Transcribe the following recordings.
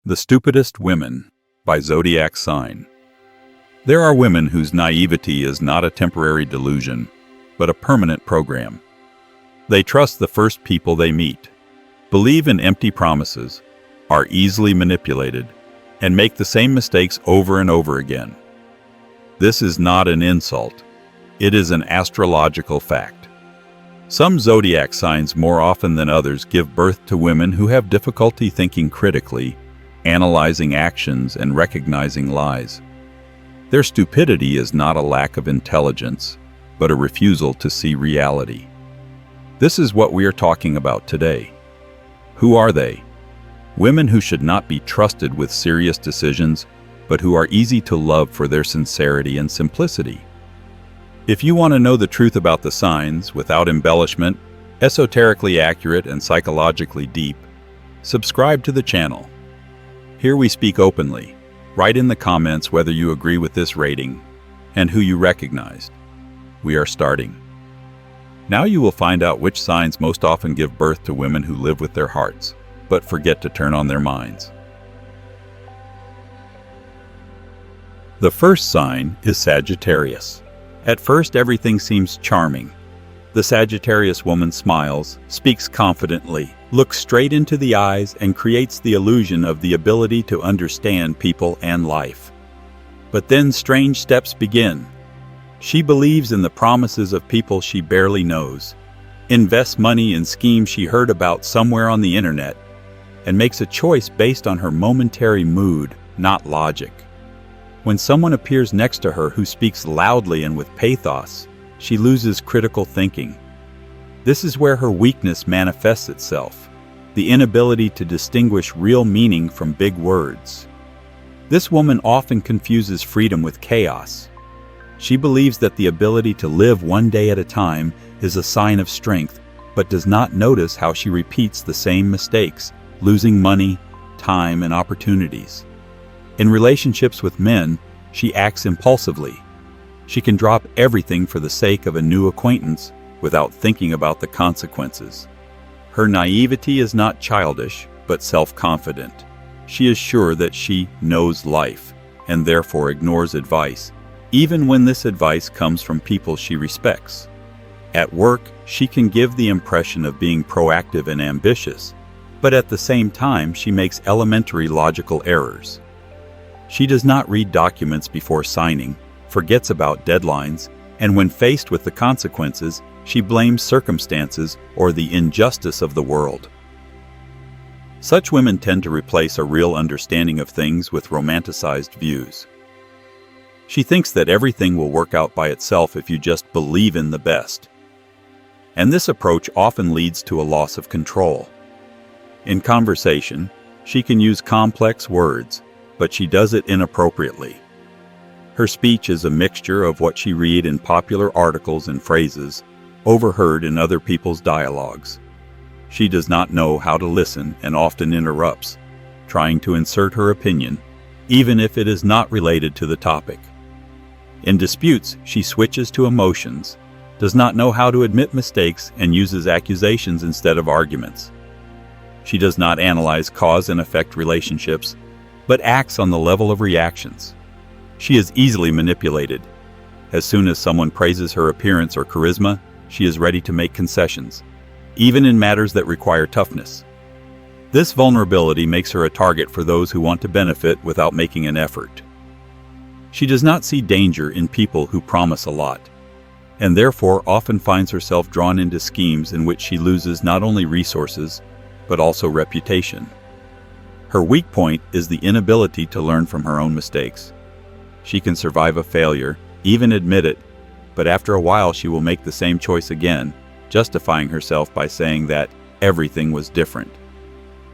The Stupidest Women by Zodiac Sign. There are women whose naivety is not a temporary delusion, but a permanent program. They trust the first people they meet, believe in empty promises, are easily manipulated, and make the same mistakes over and over again. This is not an insult. It is an astrological fact. Some zodiac signs more often than others give birth to women who have difficulty thinking critically, analyzing actions, and recognizing lies. Their stupidity is not a lack of intelligence, but a refusal to see reality. This is what we are talking about today. Who are they? Women who should not be trusted with serious decisions, but who are easy to love for their sincerity and simplicity. If you want to know the truth about the signs without embellishment, esoterically accurate and psychologically deep, subscribe to the channel. Here we speak openly. Write in the comments whether you agree with this rating and who you recognized. We are starting. Now you will find out which signs most often give birth to women who live with their hearts, but forget to turn on their minds. The first sign is Sagittarius. At first, everything seems charming. The Sagittarius woman smiles, speaks confidently, looks straight into the eyes, and creates the illusion of the ability to understand people and life. But then strange steps begin. She believes in the promises of people she barely knows, invests money in schemes she heard about somewhere on the internet, and makes a choice based on her momentary mood, not logic. When someone appears next to her who speaks loudly and with pathos, she loses critical thinking. This is where her weakness manifests itself, the inability to distinguish real meaning from big words. This woman often confuses freedom with chaos. She believes that the ability to live one day at a time is a sign of strength, but does not notice how she repeats the same mistakes, losing money, time, and opportunities. In relationships with men, she acts impulsively. She can drop everything for the sake of a new acquaintance without thinking about the consequences. Her naivety is not childish, but self-confident. She is sure that she knows life, and therefore ignores advice, even when this advice comes from people she respects. At work, she can give the impression of being proactive and ambitious, but at the same time she makes elementary logical errors. She does not read documents before signing, forgets about deadlines, and when faced with the consequences, she blames circumstances or the injustice of the world. Such women tend to replace a real understanding of things with romanticized views. She thinks that everything will work out by itself if you just believe in the best. And this approach often leads to a loss of control. In conversation, she can use complex words, but she does it inappropriately. Her speech is a mixture of what she read in popular articles and phrases, overheard in other people's dialogues. She does not know how to listen and often interrupts, trying to insert her opinion, even if it is not related to the topic. In disputes, she switches to emotions, does not know how to admit mistakes, and uses accusations instead of arguments. She does not analyze cause and effect relationships, but acts on the level of reactions. She is easily manipulated. As soon as someone praises her appearance or charisma, she is ready to make concessions, even in matters that require toughness. This vulnerability makes her a target for those who want to benefit without making an effort. She does not see danger in people who promise a lot, and therefore often finds herself drawn into schemes in which she loses not only resources, but also reputation. Her weak point is the inability to learn from her own mistakes. She can survive a failure, even admit it, but after a while she will make the same choice again, justifying herself by saying that everything was different.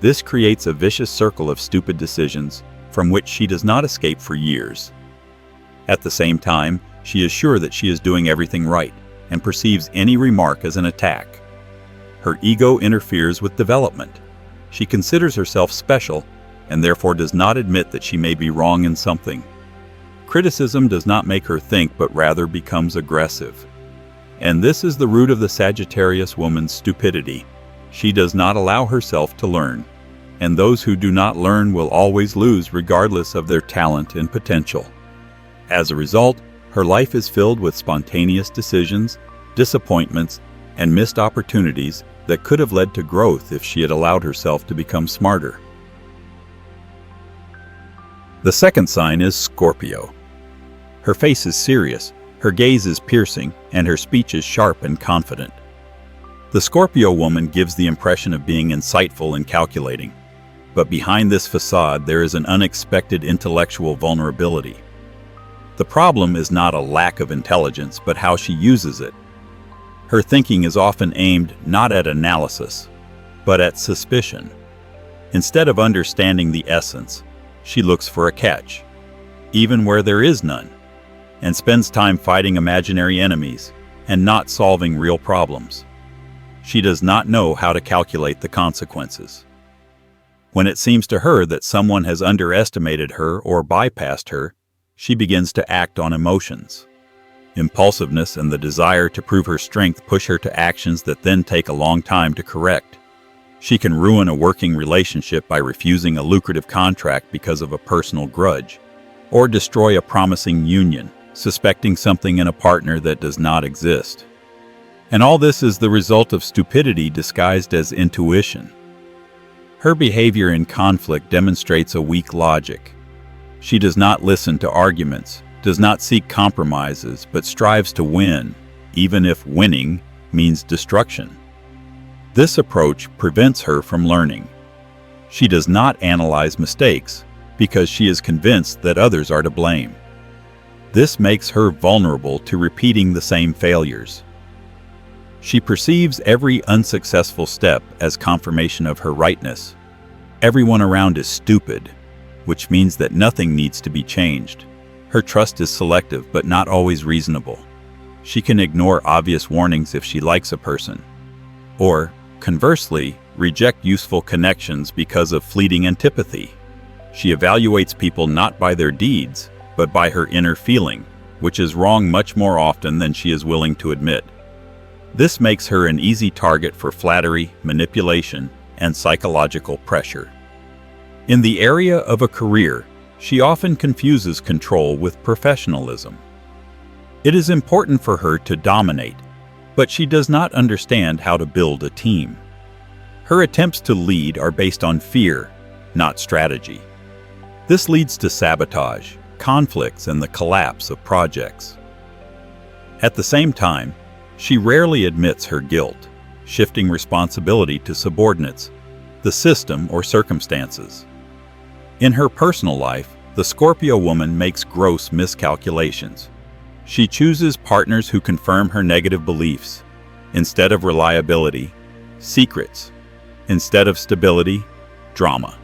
This creates a vicious circle of stupid decisions from which she does not escape for years. At the same time, she is sure that she is doing everything right and perceives any remark as an attack. Her ego interferes with development. She considers herself special and therefore does not admit that she may be wrong in something. Criticism does not make her think, but rather becomes aggressive. And this is the root of the Sagittarius woman's stupidity. She does not allow herself to learn. and those who do not learn will always lose regardless of their talent and potential. As a result, her life is filled with spontaneous decisions, disappointments, and missed opportunities that could have led to growth if she had allowed herself to become smarter. The second sign is Scorpio. Her face is serious, her gaze is piercing, and her speech is sharp and confident. The Scorpio woman gives the impression of being insightful and calculating, but behind this facade there is an unexpected intellectual vulnerability. The problem is not a lack of intelligence, but how she uses it. Her thinking is often aimed not at analysis, but at suspicion. Instead of understanding the essence, she looks for a catch, even where there is none, and spends time fighting imaginary enemies and not solving real problems. She does not know how to calculate the consequences. When it seems to her that someone has underestimated her or bypassed her, she begins to act on emotions. Impulsiveness and the desire to prove her strength push her to actions that then take a long time to correct. She can ruin a working relationship by refusing a lucrative contract because of a personal grudge, or destroy a promising union, suspecting something in a partner that does not exist. And all this is the result of stupidity disguised as intuition. Her behavior in conflict demonstrates a weak logic. She does not listen to arguments, does not seek compromises, but strives to win, even if winning means destruction. This approach prevents her from learning. She does not analyze mistakes because she is convinced that others are to blame. This makes her vulnerable to repeating the same failures. She perceives every unsuccessful step as confirmation of her rightness. Everyone around is stupid, which means that nothing needs to be changed. Her trust is selective but not always reasonable. She can ignore obvious warnings if she likes a person, or, conversely, reject useful connections because of fleeting antipathy. She evaluates people not by their deeds, but by her inner feeling, which is wrong much more often than she is willing to admit. This makes her an easy target for flattery, manipulation, and psychological pressure. In the area of a career, she often confuses control with professionalism. It is important for her to dominate, but she does not understand how to build a team. Her attempts to lead are based on fear, not strategy. This leads to sabotage, conflicts, and the collapse of projects. At the same time, she rarely admits her guilt, shifting responsibility to subordinates, the system, or circumstances. In her personal life, the Scorpio woman makes gross miscalculations. She chooses partners who confirm her negative beliefs. Instead of reliability, secrets. Instead of stability, drama.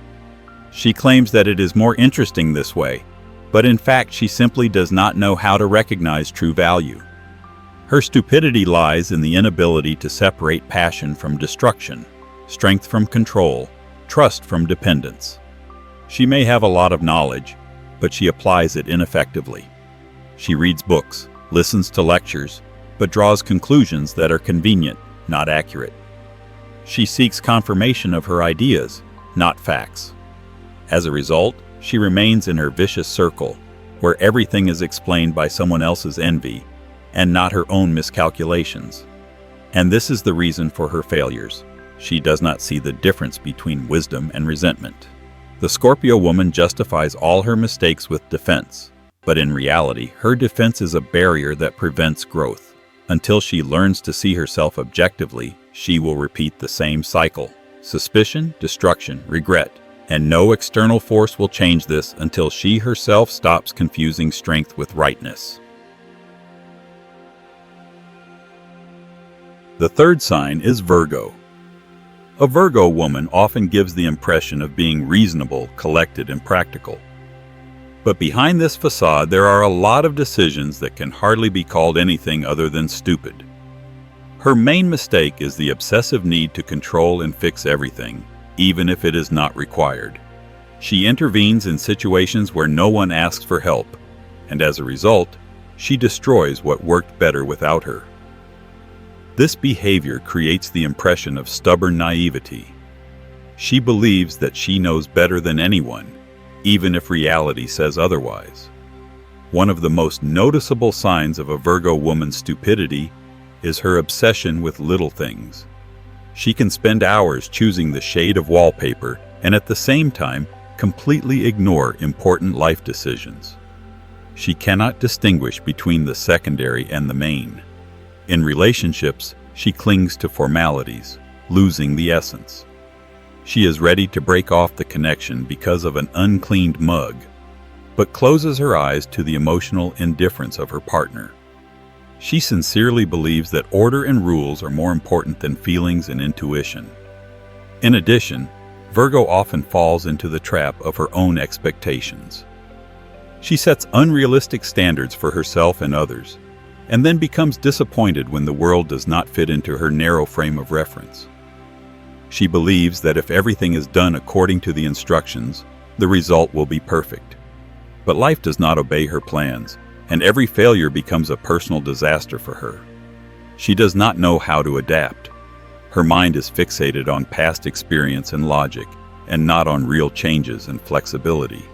She claims that it is more interesting this way, but in fact she simply does not know how to recognize true value. Her stupidity lies in the inability to separate passion from destruction, strength from control, trust from dependence. She may have a lot of knowledge, but she applies it ineffectively. She reads books, listens to lectures, but draws conclusions that are convenient, not accurate. She seeks confirmation of her ideas, not facts. As a result, she remains in her vicious circle, where everything is explained by someone else's envy and not her own miscalculations. And this is the reason for her failures. She does not see the difference between wisdom and resentment. The Scorpio woman justifies all her mistakes with defense, but in reality, her defense is a barrier that prevents growth. Until she learns to see herself objectively, she will repeat the same cycle: suspicion, destruction, regret. And no external force will change this until she herself stops confusing strength with rightness. The third sign is Virgo. A Virgo woman often gives the impression of being reasonable, collected, and practical. But behind this facade, there are a lot of decisions that can hardly be called anything other than stupid. Her main mistake is the obsessive need to control and fix everything, even if it is not required. She intervenes in situations where no one asks for help, and as a result, she destroys what worked better without her. This behavior creates the impression of stubborn naivety. She believes that she knows better than anyone, even if reality says otherwise. One of the most noticeable signs of a Virgo woman's stupidity is her obsession with little things. She can spend hours choosing the shade of wallpaper and at the same time completely ignore important life decisions. She cannot distinguish between the secondary and the main. In relationships, she clings to formalities, losing the essence. She is ready to break off the connection because of an uncleaned mug, but closes her eyes to the emotional indifference of her partner. She sincerely believes that order and rules are more important than feelings and intuition. In addition, Virgo often falls into the trap of her own expectations. She sets unrealistic standards for herself and others, and then becomes disappointed when the world does not fit into her narrow frame of reference. She believes that if everything is done according to the instructions, the result will be perfect. But life does not obey her plans, and every failure becomes a personal disaster for her. She does not know how to adapt. Her mind is fixated on past experience and logic, and not on real changes and flexibility.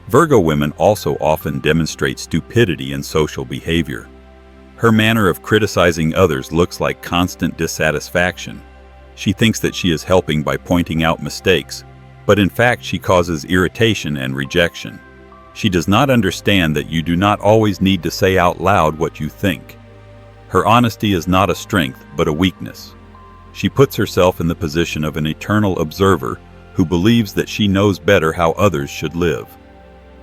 Virgo women also often demonstrate stupidity in social behavior. Her manner of criticizing others looks like constant dissatisfaction. She thinks that she is helping by pointing out mistakes, but in fact she causes irritation and rejection. She does not understand that you do not always need to say out loud what you think. Her honesty is not a strength, but a weakness. She puts herself in the position of an eternal observer who believes that she knows better how others should live.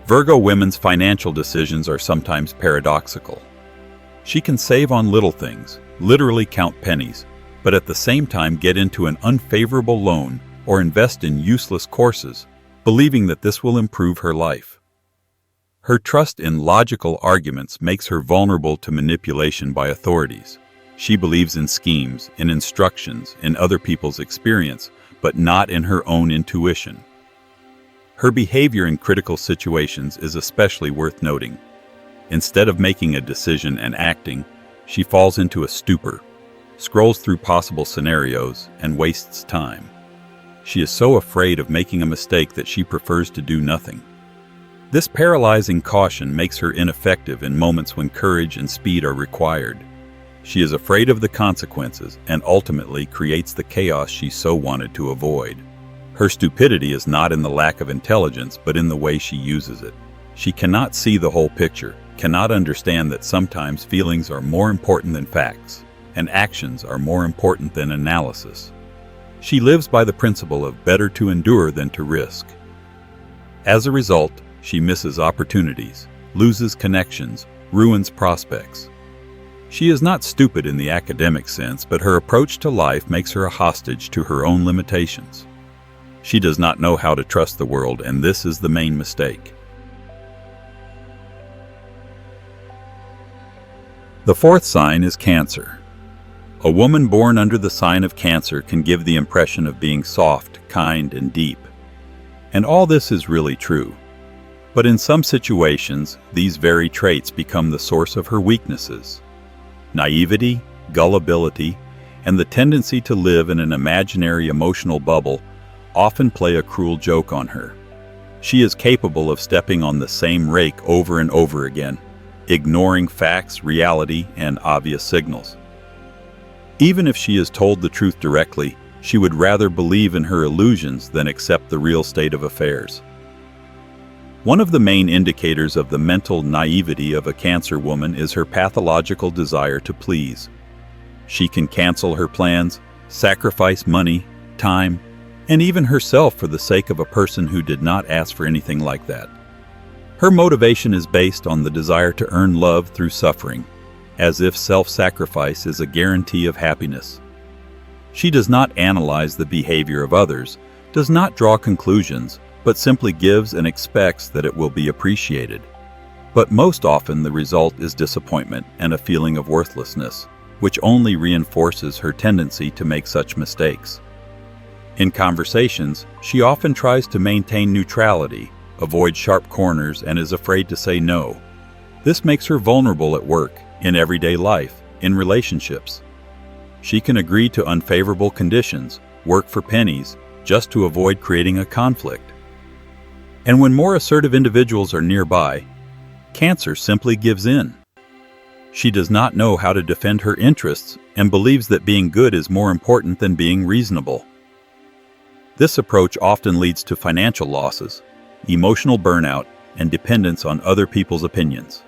Virgo women's financial decisions are sometimes paradoxical. She can save on little things, literally count pennies, but at the same time get into an unfavorable loan or invest in useless courses, believing that this will improve her life. Her trust in logical arguments makes her vulnerable to manipulation by authorities. She believes in schemes, in instructions, in other people's experience, but not in her own intuition. Her behavior in critical situations is especially worth noting. Instead of making a decision and acting, she falls into a stupor, scrolls through possible scenarios, and wastes time. She is so afraid of making a mistake that she prefers to do nothing. This paralyzing caution makes her ineffective in moments when courage and speed are required. She is afraid of the consequences and ultimately creates the chaos she so wanted to avoid. Her stupidity is not in the lack of intelligence, but in the way she uses it. She cannot see the whole picture, cannot understand that sometimes feelings are more important than facts, and actions are more important than analysis. She lives by the principle of better to endure than to risk. As a result, she misses opportunities, loses connections, ruins prospects. She is not stupid in the academic sense, but her approach to life makes her a hostage to her own limitations. She does not know how to trust the world, and this is the main mistake. The fourth sign is Cancer. A woman born under the sign of Cancer can give the impression of being soft, kind, and deep. And all this is really true. But in some situations, these very traits become the source of her weaknesses. Naivety, gullibility, and the tendency to live in an imaginary emotional bubble often play a cruel joke on her. She is capable of stepping on the same rake over and over again, ignoring facts, reality, and obvious signals. Even if she is told the truth directly, she would rather believe in her illusions than accept the real state of affairs. One of the main indicators of the mental naivety of a Cancer woman is her pathological desire to please. She can cancel her plans, sacrifice money, time, and even herself for the sake of a person who did not ask for anything like that. Her motivation is based on the desire to earn love through suffering, as if self-sacrifice is a guarantee of happiness. She does not analyze the behavior of others, does not draw conclusions, but simply gives and expects that it will be appreciated. But most often the result is disappointment and a feeling of worthlessness, which only reinforces her tendency to make such mistakes. In conversations, she often tries to maintain neutrality, avoid sharp corners, and is afraid to say no. This makes her vulnerable at work, in everyday life, in relationships. She can agree to unfavorable conditions, work for pennies, just to avoid creating a conflict. And when more assertive individuals are nearby, Cancer simply gives in. She does not know how to defend her interests and believes that being good is more important than being reasonable. This approach often leads to financial losses, emotional burnout, and dependence on other people's opinions.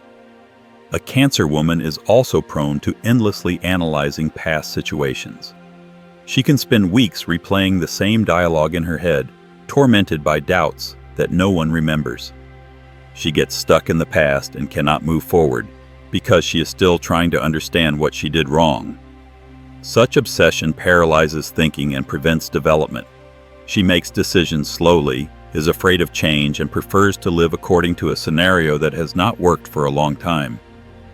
A Cancer woman is also prone to endlessly analyzing past situations. She can spend weeks replaying the same dialogue in her head, tormented by doubts that no one remembers. She gets stuck in the past and cannot move forward because she is still trying to understand what she did wrong. Such obsession paralyzes thinking and prevents development. She makes decisions slowly, is afraid of change, and prefers to live according to a scenario that has not worked for a long time.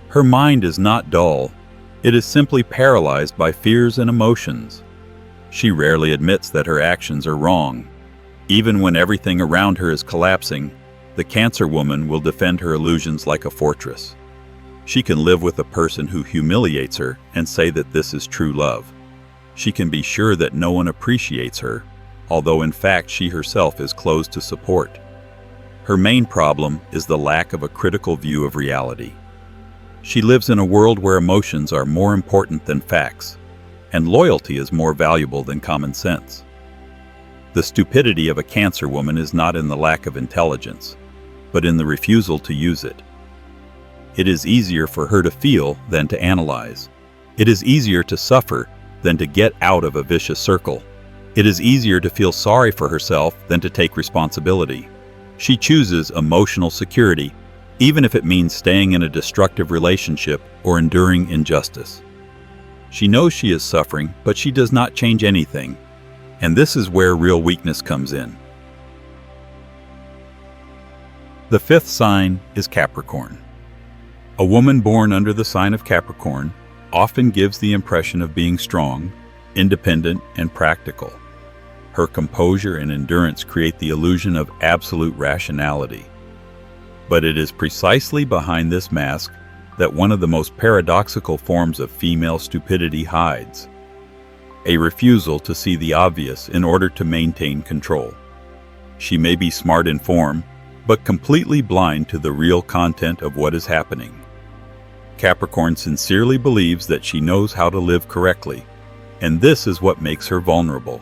Her mind is not dull. It is simply paralyzed by fears and emotions. She rarely admits that her actions are wrong. Even when everything around her is collapsing, the Cancer woman will defend her illusions like a fortress. She can live with a person who humiliates her and say that this is true love. She can be sure that no one appreciates her, although in fact she herself is closed to support. Her main problem is the lack of a critical view of reality. She lives in a world where emotions are more important than facts, and loyalty is more valuable than common sense. The stupidity of a Cancer woman is not in the lack of intelligence, but in the refusal to use it. It is easier for her to feel than to analyze. It is easier to suffer than to get out of a vicious circle. It is easier to feel sorry for herself than to take responsibility. She chooses emotional security, even if it means staying in a destructive relationship or enduring injustice. She knows she is suffering, but she does not change anything. And this is where real weakness comes in. The fifth sign is Capricorn. A woman born under the sign of Capricorn often gives the impression of being strong, independent, and practical. Her composure and endurance create the illusion of absolute rationality. But it is precisely behind this mask that one of the most paradoxical forms of female stupidity hides: a refusal to see the obvious in order to maintain control. She may be smart in form, but completely blind to the real content of what is happening. Capricorn sincerely believes that she knows how to live correctly, and this is what makes her vulnerable.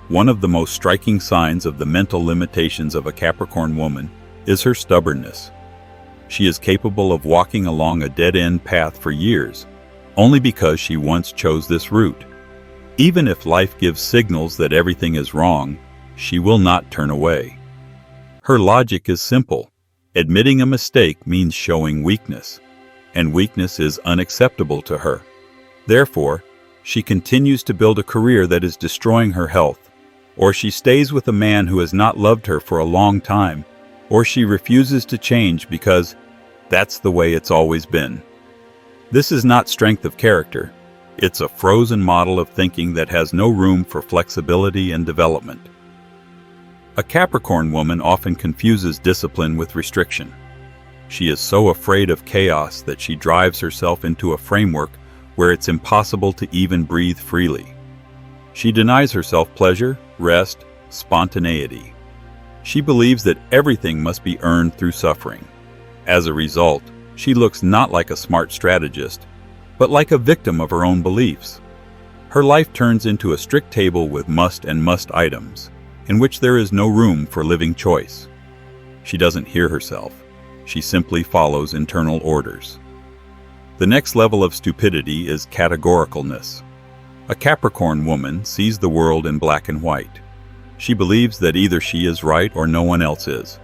One of the most striking signs of the mental limitations of a Capricorn woman is her stubbornness. She is capable of walking along a dead-end path for years, only because she once chose this route. Even if life gives signals that everything is wrong, she will not turn away. Her logic is simple. Admitting a mistake means showing weakness, and weakness is unacceptable to her. Therefore, she continues to build a career that is destroying her health, or she stays with a man who has not loved her for a long time, or she refuses to change because that's the way it's always been. This is not strength of character. It's a frozen model of thinking that has no room for flexibility and development. A Capricorn woman often confuses discipline with restriction. She is so afraid of chaos that she drives herself into a framework where it's impossible to even breathe freely. She denies herself pleasure, rest, spontaneity. She believes that everything must be earned through suffering. As a result, she looks not like a smart strategist, but like a victim of her own beliefs. Her life turns into a strict table with must and must items, in which there is no room for living choice. She doesn't hear herself. She simply follows internal orders. The next level of stupidity is categoricalness. A Capricorn woman sees the world in black and white. She believes that either she is right or no one else is.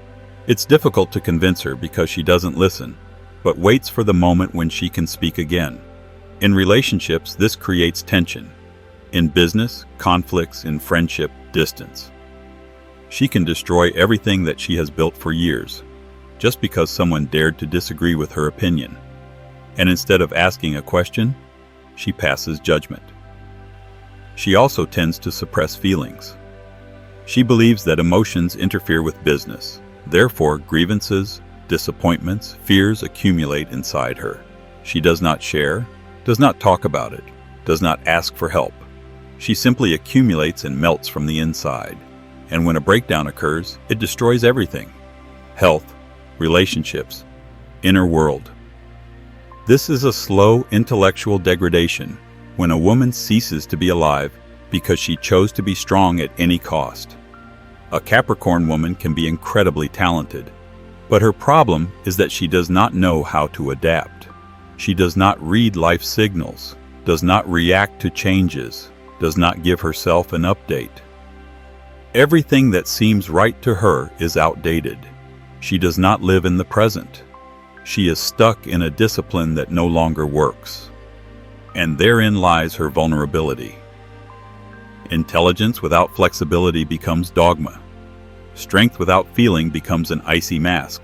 It's difficult to convince her because she doesn't listen, but waits for the moment when she can speak again. In relationships, this creates tension. In business, conflicts; in friendship, distance. She can destroy everything that she has built for years, just because someone dared to disagree with her opinion. And instead of asking a question, she passes judgment. She also tends to suppress feelings. She believes that emotions interfere with business. Therefore, grievances, disappointments, fears accumulate inside her. She does not share, does not talk about it, does not ask for help. She simply accumulates and melts from the inside. And when a breakdown occurs, it destroys everything: health, relationships, inner world. This is a slow intellectual degradation when a woman ceases to be alive because she chose to be strong at any cost. A Capricorn woman can be incredibly talented, but her problem is that she does not know how to adapt. She does not read life signals, does not react to changes, does not give herself an update. Everything that seems right to her is outdated. She does not live in the present. She is stuck in a discipline that no longer works. And therein lies her vulnerability. Intelligence without flexibility becomes dogma. Strength without feeling becomes an icy mask.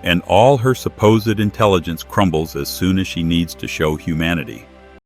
And all her supposed intelligence crumbles as soon as she needs to show humanity.